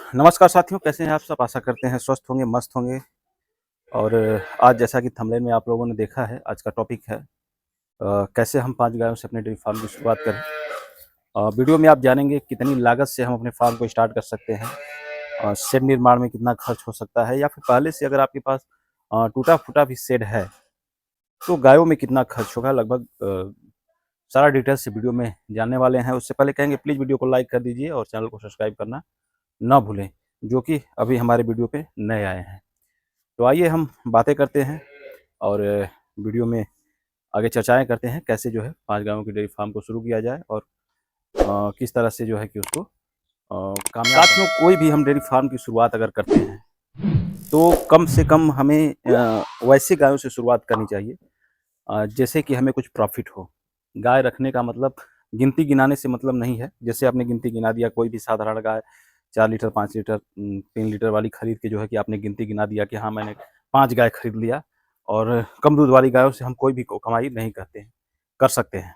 नमस्कार साथियों, कैसे हैं आप सब? आशा करते हैं स्वस्थ होंगे, मस्त होंगे। और आज जैसा कि थंबनेल में आप लोगों ने देखा है, आज का टॉपिक है कैसे हम 5 गायों से अपने डेयरी फार्म की शुरुआत करें। वीडियो में आप जानेंगे कितनी लागत से हम अपने फार्म को स्टार्ट कर सकते हैं, शेड निर्माण में कितना खर्च हो सकता है, या फिर पहले से अगर आपके पास टूटा-फूटा भी शेड है, तो गायों में कितना खर्च होगा। लगभग सारा डिटेल्स से वीडियो में जानने वाले हैं। उससे पहले कहेंगे प्लीज़ वीडियो को लाइक कर दीजिए और चैनल को सब्सक्राइब करना ना भूलें, जो कि अभी हमारे वीडियो पे नए आए हैं। तो आइए हम बातें करते हैं और वीडियो में आगे चर्चाएँ करते हैं कैसे जो है 5 गायों की डेयरी फार्म को शुरू किया जाए और किस तरह से जो है कि उसको कामयाब। साथियों, कोई भी हम डेयरी फार्म की शुरुआत अगर करते हैं, तो कम से कम हमें वैसे गायों से शुरुआत करनी चाहिए जैसे कि हमें कुछ प्रॉफ़िट हो। गाय रखने का मतलब गिनती गिनाने से मतलब नहीं है। जैसे आपने गिनती गिना दिया, कोई भी साधारण गाय 4 लीटर, 5 लीटर, 3 लीटर वाली खरीद के जो है कि आपने गिनती गिना दिया कि हाँ, मैंने 5 गाय खरीद लिया, और कम दूध वाली गायों से हम कोई भी कमाई नहीं करते हैं, कर सकते हैं।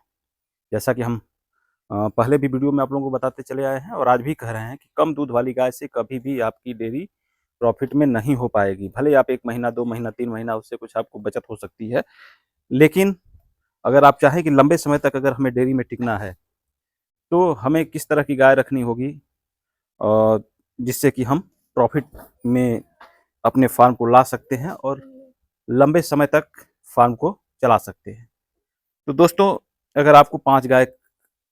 जैसा कि हम पहले भी वीडियो में आप लोगों को बताते चले आए हैं और आज भी कह रहे हैं कि कम दूध वाली गाय से कभी भी आपकी डेयरी प्रॉफ़िट में नहीं हो पाएगी। भले आप 1 महीना, 2 महीना, 3 महीना उससे कुछ आपको बचत हो सकती है, लेकिन अगर आप चाहें कि लंबे समय तक अगर हमें डेयरी में टिकना है, तो हमें किस तरह की गाय रखनी होगी जिससे कि हम प्रॉफ़िट में अपने फार्म को ला सकते हैं और लंबे समय तक फार्म को चला सकते हैं। तो दोस्तों, अगर आपको 5 गाय,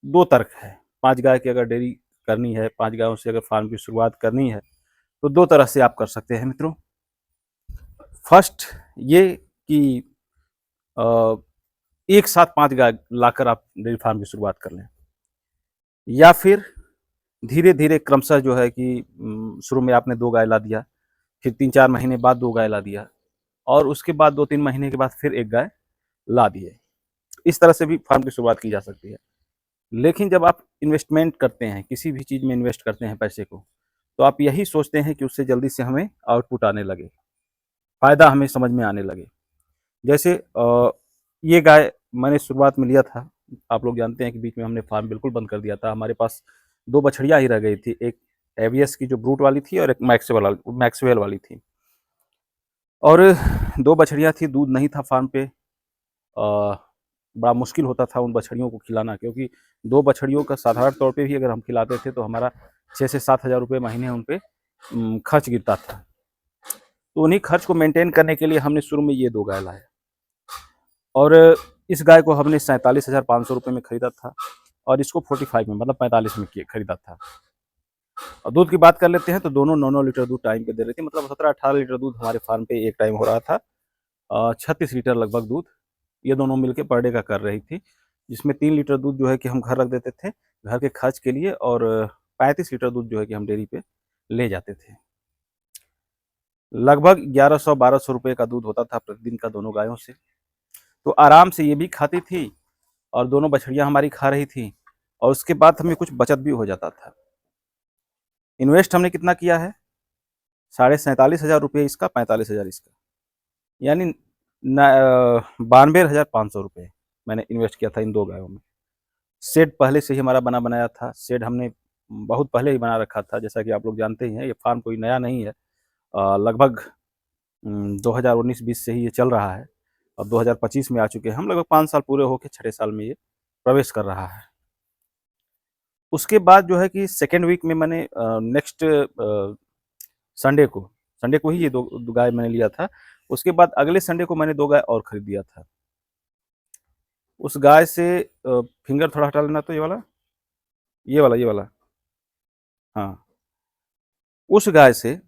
2 तर्क है। 5 गाय की अगर डेयरी करनी है, 5 गायों से अगर फार्म की शुरुआत करनी है, तो 2 तरह से आप कर सकते हैं मित्रों। फर्स्ट ये कि अ, एक साथ 5 गाय लाकर आप डेयरी फार्म की शुरुआत कर लें, या फिर धीरे-धीरे क्रमशः जो है कि शुरू में आपने 2 गाय ला दिया, फिर 3-4 महीने बाद 2 गाय ला दिया और उसके बाद 2-3 महीने के बाद फिर 1 गाय ला दिए। इस तरह से भी फार्म की शुरुआत की जा सकती है। लेकिन जब आप इन्वेस्टमेंट करते हैं, किसी भी चीज़ में इन्वेस्ट करते हैं पैसे को, तो आप यही सोचते हैं कि उससे जल्दी से हमें आउटपुट आने लगे, फ़ायदा हमें समझ में आने लगे। जैसे ये गाय मैंने शुरुआत में लिया था, आप लोग जानते हैं कि बीच में हमने फार्म बिल्कुल बंद कर दिया था। हमारे पास 2 बछड़ियाँ ही रह गई थी, एक एवीएस की जो ब्रूट वाली थी और एक मैक्सवेल वाली थी। और 2 बछड़ियाँ थी, दूध नहीं था फार्म पे। बड़ा मुश्किल होता था उन बछड़ियों को खिलाना, क्योंकि 2 बछड़ियों का साधारण तौर पे भी अगर हम खिलाते थे तो हमारा 6 से 7 हज़ार रुपये महीने उन पे खर्च गिरता था। तो उन्हीं खर्च को मेंटेन करने के लिए हमने शुरू में ये 2 गाय लाए, और इस गाय को हमने 47,500 रुपये में खरीदा था और इसको 45 में, मतलब 45 में खरीदा था। और दूध की बात कर लेते हैं तो दोनों 9-9 लीटर दूध टाइम पे दे रही थी, मतलब 17-18 लीटर दूध हमारे फार्म पे एक टाइम हो रहा था। 36 लीटर लगभग दूध ये दोनों मिलके पर डे का कर रही थी, जिसमें 3 लीटर दूध जो है कि हम घर रख देते थे, घर के खर्च के लिए, और 35 लीटर दूध जो है कि हम डेयरी पे ले जाते थे। लगभग 1100-1200 रुपए का दूध होता था प्रतिदिन का दोनों गायों से। तो आराम से ये भी खाती थी और दोनों बछड़ियाँ हमारी खा रही थी, और उसके बाद हमें कुछ बचत भी हो जाता था। इन्वेस्ट हमने कितना किया है? 47,500 रुपये इसका, 45,000 इसका, यानी 92,500 रुपये मैंने इन्वेस्ट किया था इन 2 गायों में। शेड पहले से ही हमारा बना बनाया था। शेड हमने बहुत पहले ही बना रखा था, जैसा कि आप लोग जानते ही हैं, ये फार्म कोई नया नहीं है। लगभग 2019-20 से ही ये चल रहा है। अब 2025 में आ चुके हैं हम, लगभग 5 साल पूरे होके छठे साल में ये प्रवेश कर रहा है। उसके बाद जो है कि सेकंड वीक में मैंने नेक्स्ट संडे को ही ये 2 गाय मैंने लिया था। उसके बाद अगले संडे को मैंने 2 गाय और खरीद लिया था। उस गाय से फिंगर थोड़ा हटा लेना, तो ये वाला, हाँ। उस गाय से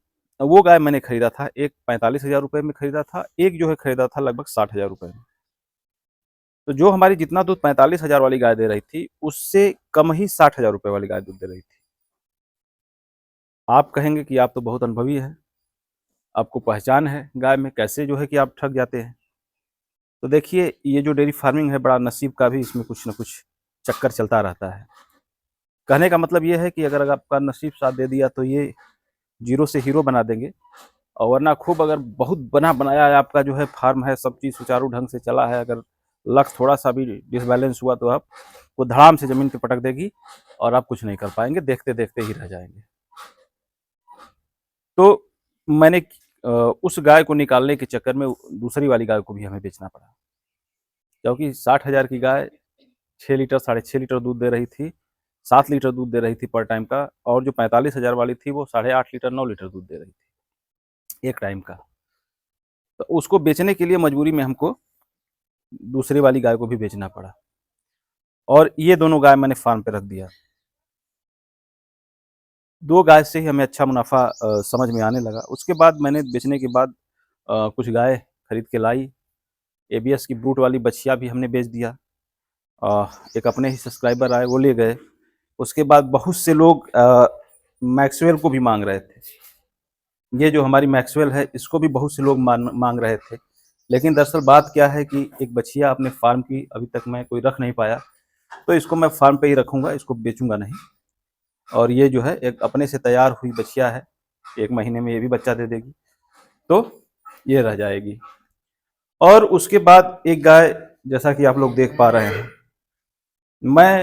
वो गाय मैंने खरीदा था, एक 45,000 रुपए में खरीदा था, एक जो है खरीदा था लगभग 60,000 रुपए में। तो जो हमारी जितना दूध 45,000 वाली गाय दे रही थी, उससे कम ही 60,000 रुपए वाली गाय दूध दे रही थी। आप कहेंगे कि आप तो बहुत अनुभवी हैं, आपको पहचान है गाय में, कैसे जो है कि आप ठग जाते हैं? तो देखिए, ये जो डेयरी फार्मिंग है, बड़ा नसीब का भी इसमें कुछ न कुछ चक्कर चलता रहता है। कहने का मतलब ये है कि अगर आपका नसीब साथ दे दिया तो ये ज़ीरो से हीरो बना देंगे, और वरना खूब अगर बहुत बना बनाया है आपका जो है फार्म है, सब चीज़ सुचारू ढंग से चला है, अगर लक थोड़ा-सा भी डिसबैलेंस हुआ तो आपको धड़ाम से ज़मीन पे पटक देगी और आप कुछ नहीं कर पाएँगे, देखते-देखते ही रह जाएँगे। तो मैंने उस गाय को निकालने के चक्कर में दूसरी वाली गाय को भी हमें बेचना पड़ा, क्योंकि 60,000 की गाय 6 लीटर, साढ़े 6 लीटर दूध दे रही थी, 7 लीटर दूध दे रही थी पर टाइम का, और जो 45,000 वाली थी वो साढ़े 8 लीटर, 9 लीटर दूध दे रही थी एक टाइम का। तो उसको बेचने के लिए मजबूरी में हमको दूसरी वाली गाय को भी बेचना पड़ा, और ये दोनों गाय मैंने फार्म पे रख दिया। 2 गाय से ही हमें अच्छा मुनाफ़ा समझ में आने लगा। उसके बाद मैंने बेचने के बाद कुछ गाय खरीद के लाई। एबीएस की ब्रूट वाली बछिया भी हमने बेच दिया। एक अपने ही सब्सक्राइबर आए, वो ले गए। उसके बाद बहुत से लोग मैक्सवेल को भी मांग रहे थे। ये जो हमारी मैक्सवेल है, इसको भी बहुत से लोग मांग रहे थे। लेकिन दरअसल बात क्या है कि एक बछिया अपने फार्म की अभी तक मैं कोई रख नहीं पाया, तो इसको मैं फार्म पे ही रखूँगा, इसको बेचूँगा नहीं। और ये जो है एक अपने से तैयार हुई बछिया है, 1 महीने में ये भी बच्चा दे देगी, तो ये रह जाएगी। और उसके बाद एक गाय, जैसा कि आप लोग देख पा रहे हैं, मैं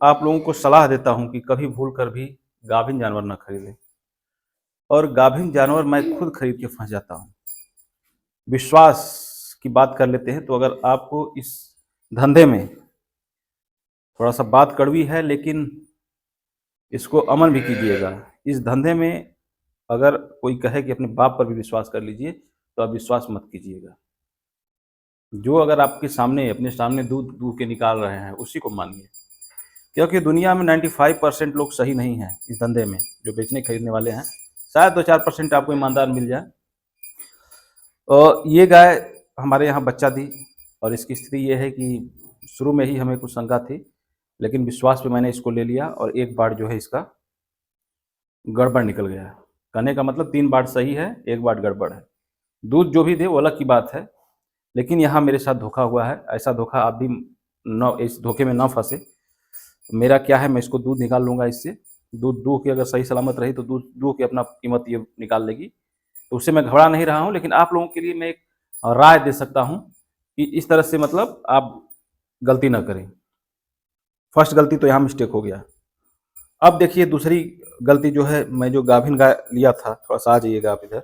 आप लोगों को सलाह देता हूँ कि कभी भूल कर भी गाभिन जानवर ना खरीदें। और गाभिन जानवर मैं खुद खरीद के फँस जाता हूँ। विश्वास की बात कर लेते हैं, तो अगर आपको इस धंधे में, थोड़ा-सा बात कड़वी है लेकिन इसको अमल भी कीजिएगा। इस धंधे में अगर कोई कहे कि अपने बाप पर भी विश्वास कर लीजिए, तो आप विश्वास मत कीजिएगा। जो अगर आपके सामने, अपने सामने दूध दूह के निकाल रहे हैं, उसी को मानिए। क्योंकि दुनिया में 95% लोग सही नहीं हैं इस धंधे में, जो बेचने-खरीदने वाले हैं। शायद 2-4% आपको ईमानदार मिल जाए। ये गाय हमारे यहाँ बच्चा दी, और इसकी स्थिति ये है कि शुरू में ही हमें कुछ शंका थी, लेकिन विश्वास पे मैंने इसको ले लिया, और एक बार जो है इसका गड़बड़ निकल गया। कहने का मतलब 3 बार सही है, 1 बार गड़बड़ है। दूध जो भी दे वो अलग की बात है, लेकिन यहाँ मेरे साथ धोखा हुआ है। ऐसा धोखा आप भी इस धोखे में ना फँसे। मेरा क्या है, मैं इसको दूध निकाल लूँगा इससे। दूध दूह के अगर सही सलामत रही तो दूध दूह के अपना कीमत ये निकाल लेगी। तो उससे मैं घबरा नहीं रहा हूँ, लेकिन आप लोगों के लिए मैं एक राय दे सकता हूँ कि इस तरह से मतलब आप गलती ना करें। फर्स्ट गलती तो यहाँ मिस्टेक हो गया। अब देखिए दूसरी गलती जो है, मैं जो गाभिन गाय लिया था, थोड़ा-सा आ जाइएगा आप इधर।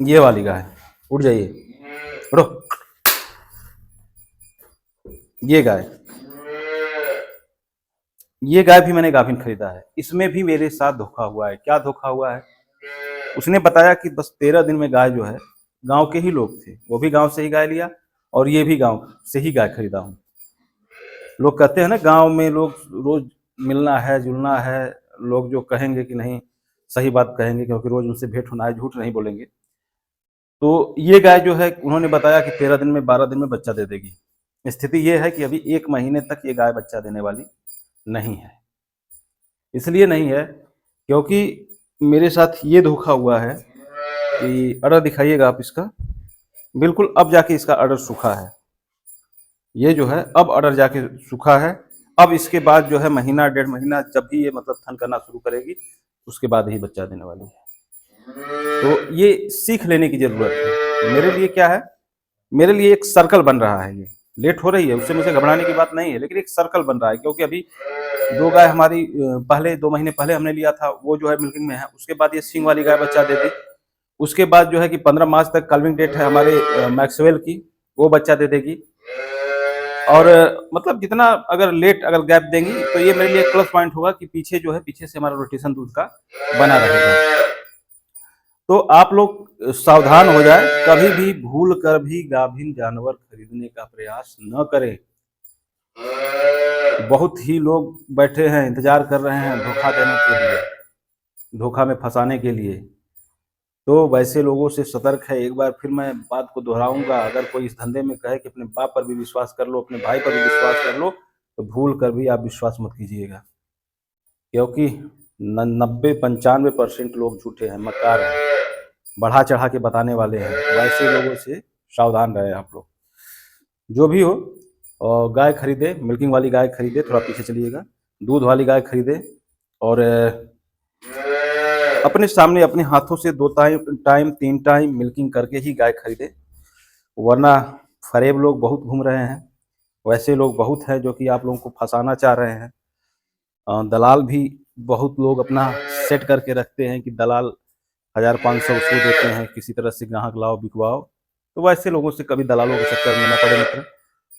ये वाली गाय, उठ जाइए, उठो। ये गाय भी मैंने गाभिन खरीदा है। इसमें भी मेरे साथ धोखा हुआ है। क्या धोखा हुआ है? उसने बताया कि बस 13 दिन में गाय जो है, गाँव के ही लोग थे, वो भी गाँव से ही गाय लिया, और ये भी गाँव से ही गाय खरीदा हूँ। लोग कहते हैं ना, गाँव में लोग रोज़ मिलना है, जुलना है, लोग जो कहेंगे कि नहीं, सही बात कहेंगे, क्योंकि रोज़ उनसे भेंट होना है, झूठ नहीं बोलेंगे। तो ये गाय जो है, उन्होंने बताया कि 13 दिन में, 12 दिन में बच्चा दे देगी। स्थिति ये है कि अभी 1 महीने तक ये गाय बच्चा देने वाली नहीं है। इसलिए नहीं है क्योंकि मेरे साथ ये धोखा हुआ है कि अडर दिखाइएगा आप इसका, बिल्कुल अब जाके इसका अडर सूखा है। ये जो है अब अडर जाके सूखा है। अब इसके बाद जो है महीना, 1.5 महीना, जब भी ये मतलब थन करना शुरू करेगी, उसके बाद ही बच्चा देने वाली है। तो ये सीख लेने की ज़रूरत है। मेरे लिए क्या है, मेरे लिए एक सर्कल बन रहा है ये। लेट हो रही है, उससे मुझे घबराने की बात नहीं है, लेकिन एक सर्कल बन रहा है, क्योंकि अभी 2 गाय हमारी पहले 2 महीने पहले हमने लिया था, वो जो है मिल्किंग में है। उसके बाद ये सींग वाली गाय बच्चा दे दी। उसके बाद जो है कि 15 मार्च तक कल्विंग डेट है हमारे मैक्सवेल की, वो बच्चा दे देगी। और मतलब जितना अगर लेट अगर गैप देंगी, तो ये मेरे लिए प्लस पॉइंट होगा कि पीछे जो है, पीछे से हमारा रोटेशन दूध का बना रहेगा। तो आप लोग सावधान हो जाए, कभी भी भूल कर भी गाभिन जानवर खरीदने का प्रयास न करें। बहुत ही लोग बैठे हैं, इंतजार कर रहे हैं धोखा देने के लिए, धोखा में फंसाने के लिए। तो वैसे लोगों से सतर्क है। एक बार फिर मैं बात को दोहराऊंगा, अगर कोई इस धंधे में कहे कि अपने बाप पर भी विश्वास कर लो, अपने भाई पर भी विश्वास कर लो, तो भूल कर भी आप विश्वास मत कीजिएगा, क्योंकि 90-95% लोग झूठे हैं, मक्कार हैं, बढ़ा चढ़ा के बताने वाले हैं। वैसे लोगों से सावधान रहें आप लोग। जो भी हो, और गाय खरीदे, मिल्किंग वाली गाय खरीदे, थोड़ा पीछे चलिएगा, दूध वाली गाय खरीदे, और अपने सामने अपने हाथों से 2 टाइम 3 टाइम मिल्किंग करके ही गाय खरीदे। वरना फरेब लोग बहुत घूम रहे हैं, वैसे लोग बहुत हैं जो कि आप लोगों को फंसाना चाह रहे हैं। दलाल भी बहुत लोग अपना सेट करके रखते हैं कि दलाल 1500 उसको देते हैं, किसी तरह से ग्राहक लाओ बिकवाओ। तो वैसे लोगों से कभी दलालों के चक्कर में न पड़े मित्र।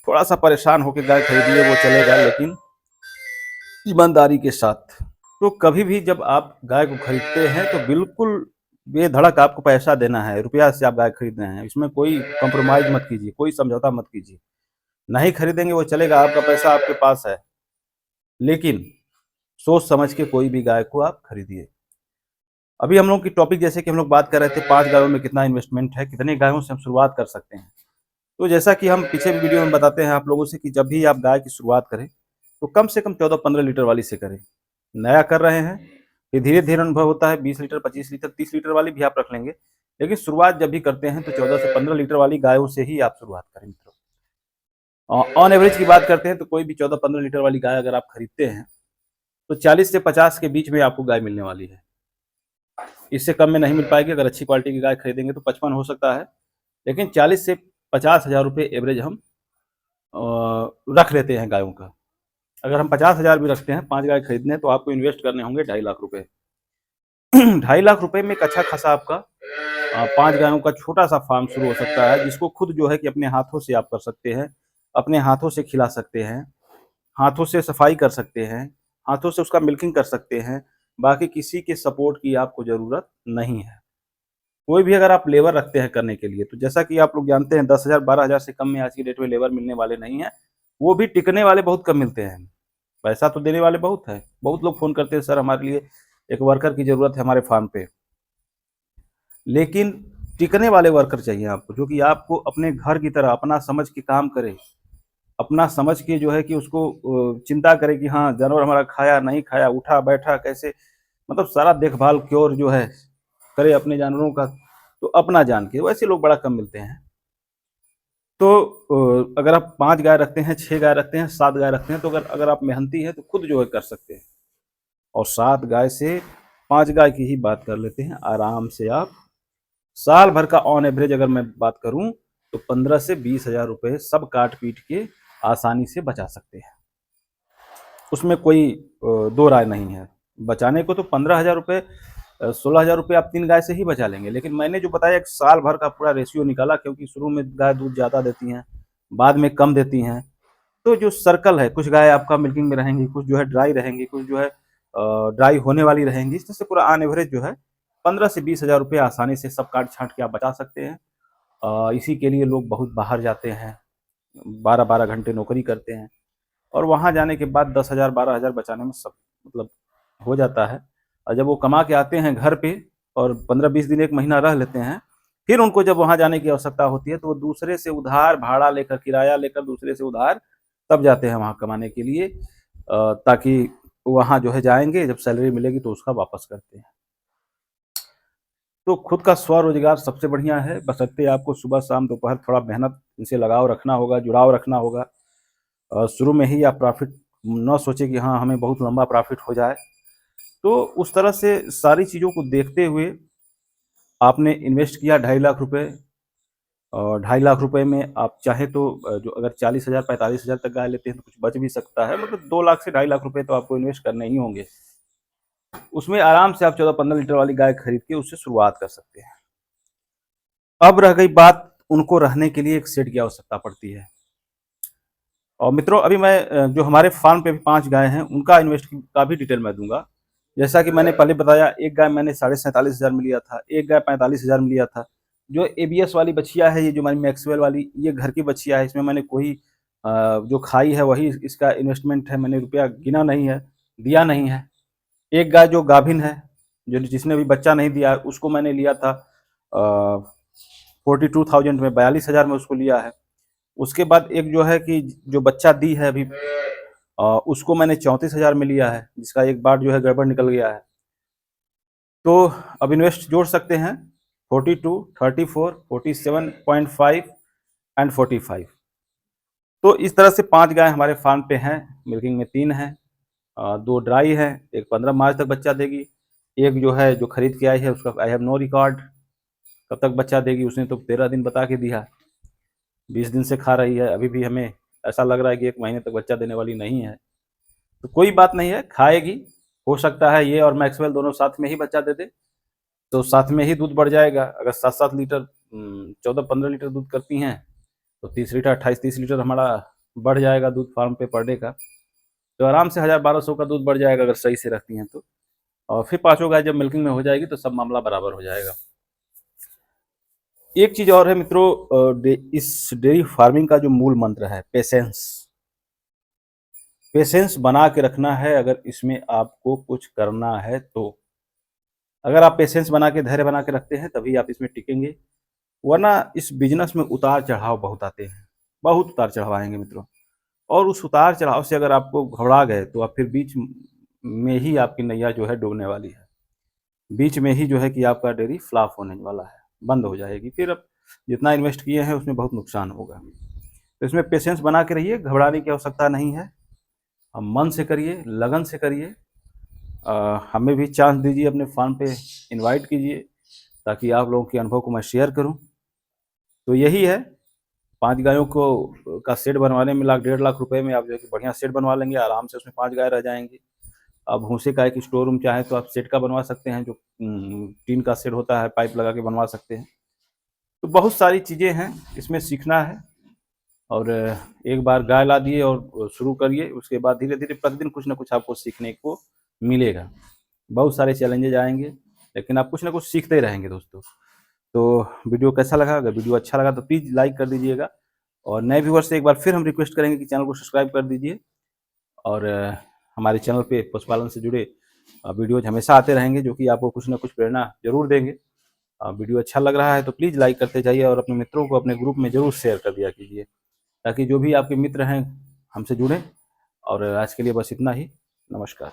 थोड़ा सा परेशान होकर गाय खरीदिए, वो चलेगा, लेकिन ईमानदारी के साथ। तो कभी भी जब आप गाय को खरीदते हैं तो बिल्कुल बेधड़क आपको पैसा देना है, रुपया से आप गाय खरीद रहे हैं, इसमें कोई कॉम्प्रोमाइज़ मत कीजिए, कोई समझौता मत कीजिए। नहीं खरीदेंगे वो चलेगा, आपका पैसा आपके पास है, लेकिन सोच समझ के कोई भी गाय को आप खरीदिए। अभी हम लोग की टॉपिक, जैसे कि हम लोग बात कर रहे थे 5 गायों में कितना इन्वेस्टमेंट है, कितने गायों से हम शुरुआत कर सकते हैं। तो जैसा कि हम पीछे वीडियो में बताते हैं आप लोगों से कि जब भी आप गाय की शुरुआत करें, तो कम से कम 14-15 लीटर वाली से करें। नया कर रहे हैं, फिर धीरे-धीरे अनुभव होता है, 20 लीटर, 25 लीटर, 30 लीटर वाली भी आप रख लेंगे। लेकिन शुरुआत जब भी करते हैं तो 14 से 15 लीटर वाली गायों से ही आप शुरुआत करें मित्रों। ऑन एवरेज की बात करते हैं तो कोई भी 14-15 लीटर वाली गाय अगर आप खरीदते हैं, तो 40 से 50 के बीच में आपको गाय मिलने वाली है। इससे कम में नहीं मिल पाएगी। अगर अच्छी क्वालिटी की गाय खरीदेंगे तो 55 हो सकता है, लेकिन 40 से 50,000 रुपये एवरेज हम रख लेते हैं गायों का। अगर हम 50,000 भी रखते हैं, 5 गाय खरीदने हैं, तो आपको इन्वेस्ट करने होंगे 2.5 लाख रुपए। 2.5 लाख रुपए में एक अच्छा खासा आपका 5 गायों का छोटा-सा फार्म शुरू हो सकता है, जिसको खुद जो है कि अपने हाथों से आप कर सकते हैं, अपने हाथों से खिला सकते हैं, हाथों से सफाई कर सकते हैं, हाथों से उसका मिल्किंग कर सकते हैं। बाकी किसी के सपोर्ट की आपको ज़रूरत नहीं है। कोई भी अगर आप लेबर रखते हैं करने के लिए, तो जैसा कि आप लोग जानते हैं 10,000 12,000 से कम में आज की डेट में लेबर मिलने वाले नहीं हैं। वो भी टिकने वाले बहुत कम मिलते हैं। पैसा तो देने वाले बहुत हैं। बहुत लोग फ़ोन करते हैं, सर हमारे लिए एक वर्कर की ज़रूरत है हमारे फार्म पे। लेकिन टिकने वाले वर्कर चाहिए आपको, जो कि आपको अपने घर की तरह अपना समझ के काम करे। अपना समझ के जो है कि उसको चिंता करे कि हाँ, जानवर हमारा खाया, नहीं खाया, उठा, बैठा कैसे, मतलब सारा देखभाल क्योर जो है करे अपने जानवरों का, तो अपना जान के। वैसे लोग बड़ा कम मिलते हैं। तो अगर आप 5 गाय रखते हैं, 6 गाय रखते हैं, 7 गाय रखते हैं, तो अगर अगर आप मेहनती हैं तो खुद जो है कर सकते हैं। और 7 गाय से 5 गाय की ही बात कर लेते हैं, आराम से आप साल भर का ऑन एवरेज अगर मैं बात करूँ तो 15 से 20,000 रुपए सब काट-पीट के आसानी से बचा सकते हैं। उसमें कोई दो राय नहीं है। बचाने को तो 15,000 रुपए 16,000 रुपए आप 3 गाय से ही बचा लेंगे। लेकिन मैंने जो बताया एक साल भर का पूरा रेशियो निकाला, क्योंकि शुरू में गाय दूध ज़्यादा देती हैं, बाद में कम देती हैं। तो जो सर्कल है, कुछ गाय आपका मिल्किंग में रहेंगी, कुछ जो है ड्राई रहेंगी, कुछ जो है ड्राई होने वाली रहेंगी। इस तरह से पूरा ऑन एवरेज जो है 15 से 20,000 रुपए आसानी से सब काट-छाँट के आप बचा सकते हैं। इसी के लिए लोग बहुत बाहर जाते हैं, 12-12 घंटे नौकरी करते हैं, और वहाँ जाने के बाद 10,000 12,000 बचाने में सब मतलब हो जाता है। और जब वो कमा के आते हैं घर पे और 15-20 दिन 1 महीना रह लेते हैं, फिर उनको जब वहाँ जाने की आवश्यकता होती है, तो वो दूसरे से उधार भाड़ा लेकर, किराया लेकर दूसरे से उधार तब जाते हैं वहाँ कमाने के लिए, ताकि वहाँ जो है जाएँगे, जब सैलरी मिलेगी तो उसका वापस करते हैं। तो खुद का स्वरोज़गार सबसे बढ़िया है, बशर्ते आपको सुबह, शाम, दोपहर थोड़ा मेहनत इनसे लगाव रखना होगा, जुड़ाव रखना होगा। शुरू में ही आप प्रॉफ़िट ना सोचें कि हाँ, हमें बहुत लंबा प्रॉफ़िट हो जाए। तो उस तरह से सारी चीज़ों को देखते हुए आपने इन्वेस्ट किया 2.5 लाख रुपए, और 2.5 लाख रुपए में आप चाहें तो जो अगर 40,000 45,000 तक गाय लेते हैं तो कुछ बच भी सकता है। मतलब 2 लाख से 2.5 लाख रुपए तो आपको इन्वेस्ट करने ही होंगे। उसमें आराम से आप 14-15 लीटर वाली गाय खरीद के उससे शुरुआत कर सकते हैं। अब रह गई बात, उनको रहने के लिए एक शेड की आवश्यकता पड़ती है। और मित्रों, अभी मैं जो हमारे फार्म पे भी 5 गाय हैं, उनका इन्वेस्ट का भी डिटेल मैं दूँगा। जैसा कि मैंने पहले बताया, एक गाय मैंने 47,500 में लिया था, एक गाय 45,000 में लिया था। जो एबीएस वाली बछिया है, ये जो हमारी मैक्सवेल वाली, ये घर की बछिया है। इसमें मैंने कोई जो खाई है वही इसका इन्वेस्टमेंट है, मैंने रुपया गिना नहीं है, दिया नहीं है। एक गाय जो गाभिन है, जो जिसने अभी बच्चा नहीं दिया है, उसको मैंने लिया था 42,000 में, 42,000 में उसको लिया है। उसके बाद एक जो है कि जो बच्चा दी है अभी, उसको मैंने 34,000 में लिया है, जिसका एक बार जो है गड़बड़ निकल गया है। तो अब इन्वेस्ट जोड़ सकते हैं 42, 34, 47.5 एंड 45। तो इस तरह से 5 गाय हमारे फार्म पे हैं। मिल्किंग में 3 हैं, 2 ड्राई हैं, एक 15 मार्च तक बच्चा देगी, एक जो है जो खरीद के आई है उसका आई हैव नो रिकॉर्ड कब तक बच्चा देगी। उसने तो 13 दिन बता के दिया, 20 दिन से खा रही है, अभी भी हमें ऐसा लग रहा है कि 1 महीने तक बच्चा देने वाली नहीं है। तो कोई बात नहीं है, खाएगी, हो सकता है ये और मैक्सवेल दोनों साथ में ही बच्चा दे दे, तो साथ में ही दूध बढ़ जाएगा। अगर 7-7 लीटर 14-15 लीटर दूध करती हैं तो 30 लीटर 28-30 लीटर हमारा बढ़ जाएगा दूध फार्म पे पर डे का। तो आराम से 1000-1200 का दूध बढ़ जाएगा अगर सही से रखती हैं तो। और फिर पाँचों गाय जब मिल्किंग में हो जाएगी तो सब मामला बराबर हो जाएगा। एक चीज़ और है मित्रों, इस डेयरी फार्मिंग का जो मूल मंत्र है पेशेंस। पेशेंस बना के रखना है अगर इसमें आपको कुछ करना है तो। अगर आप पेशेंस बना के धैर्य बना के रखते हैं तभी आप इसमें टिकेंगे, वरना इस बिजनेस में उतार चढ़ाव बहुत आते हैं, बहुत उतार चढ़ाव आएंगे मित्रों। और उस उतार चढ़ाव से अगर आपको घबरा गए तो आप फिर बीच में ही आपकी नैया जो है डूबने वाली है। बीच में ही जो है कि आपका डेयरी फ्लॉप होने वाला है, बंद हो जाएगी। फिर अब जितना इन्वेस्ट किए हैं उसमें बहुत नुकसान होगा। तो इसमें पेशेंस बना के रहिए, घबराने की आवश्यकता नहीं है। हम मन से करिए, लगन से करिए। हमें भी चांस दीजिए, अपने फार्म पे इनवाइट कीजिए ताकि आप लोगों के अनुभव को मैं शेयर करूं। तो यही है, 5 गायों को का शेड बनवाने में 1.5 लाख रुपए में आप जो है कि बढ़िया शेड बनवा लेंगे, आराम से उसमें 5 गाय रह जाएंगी। अब भूसे का एक स्टोर रूम चाहे तो आप शेड का बनवा सकते हैं, जो टीन का शेड होता है, पाइप लगा के बनवा सकते हैं। तो बहुत सारी चीज़ें हैं, इसमें सीखना है। और एक बार गाय ला दिए और शुरू करिए, उसके बाद धीरे धीरे प्रतिदिन कुछ ना कुछ आपको सीखने को मिलेगा। बहुत सारे चैलेंजेज आएंगे लेकिन आप कुछ ना कुछ सीखते ही रहेंगे दोस्तों। तो वीडियो कैसा लगा? अगर वीडियो अच्छा लगा तो प्लीज़ लाइक कर दीजिएगा। और नए व्यूअर्स से एक बार फिर हम रिक्वेस्ट करेंगे कि चैनल को सब्सक्राइब कर दीजिए। और हमारे चैनल पे पशुपालन से जुड़े वीडियोज हमेशा आते रहेंगे जो कि आपको कुछ ना कुछ प्रेरणा जरूर देंगे। वीडियो अच्छा लग रहा है तो प्लीज़ लाइक करते जाइए और अपने मित्रों को अपने ग्रुप में ज़रूर शेयर कर दिया कीजिए ताकि जो भी आपके मित्र हैं हमसे जुड़ें। और आज के लिए बस इतना ही। नमस्कार।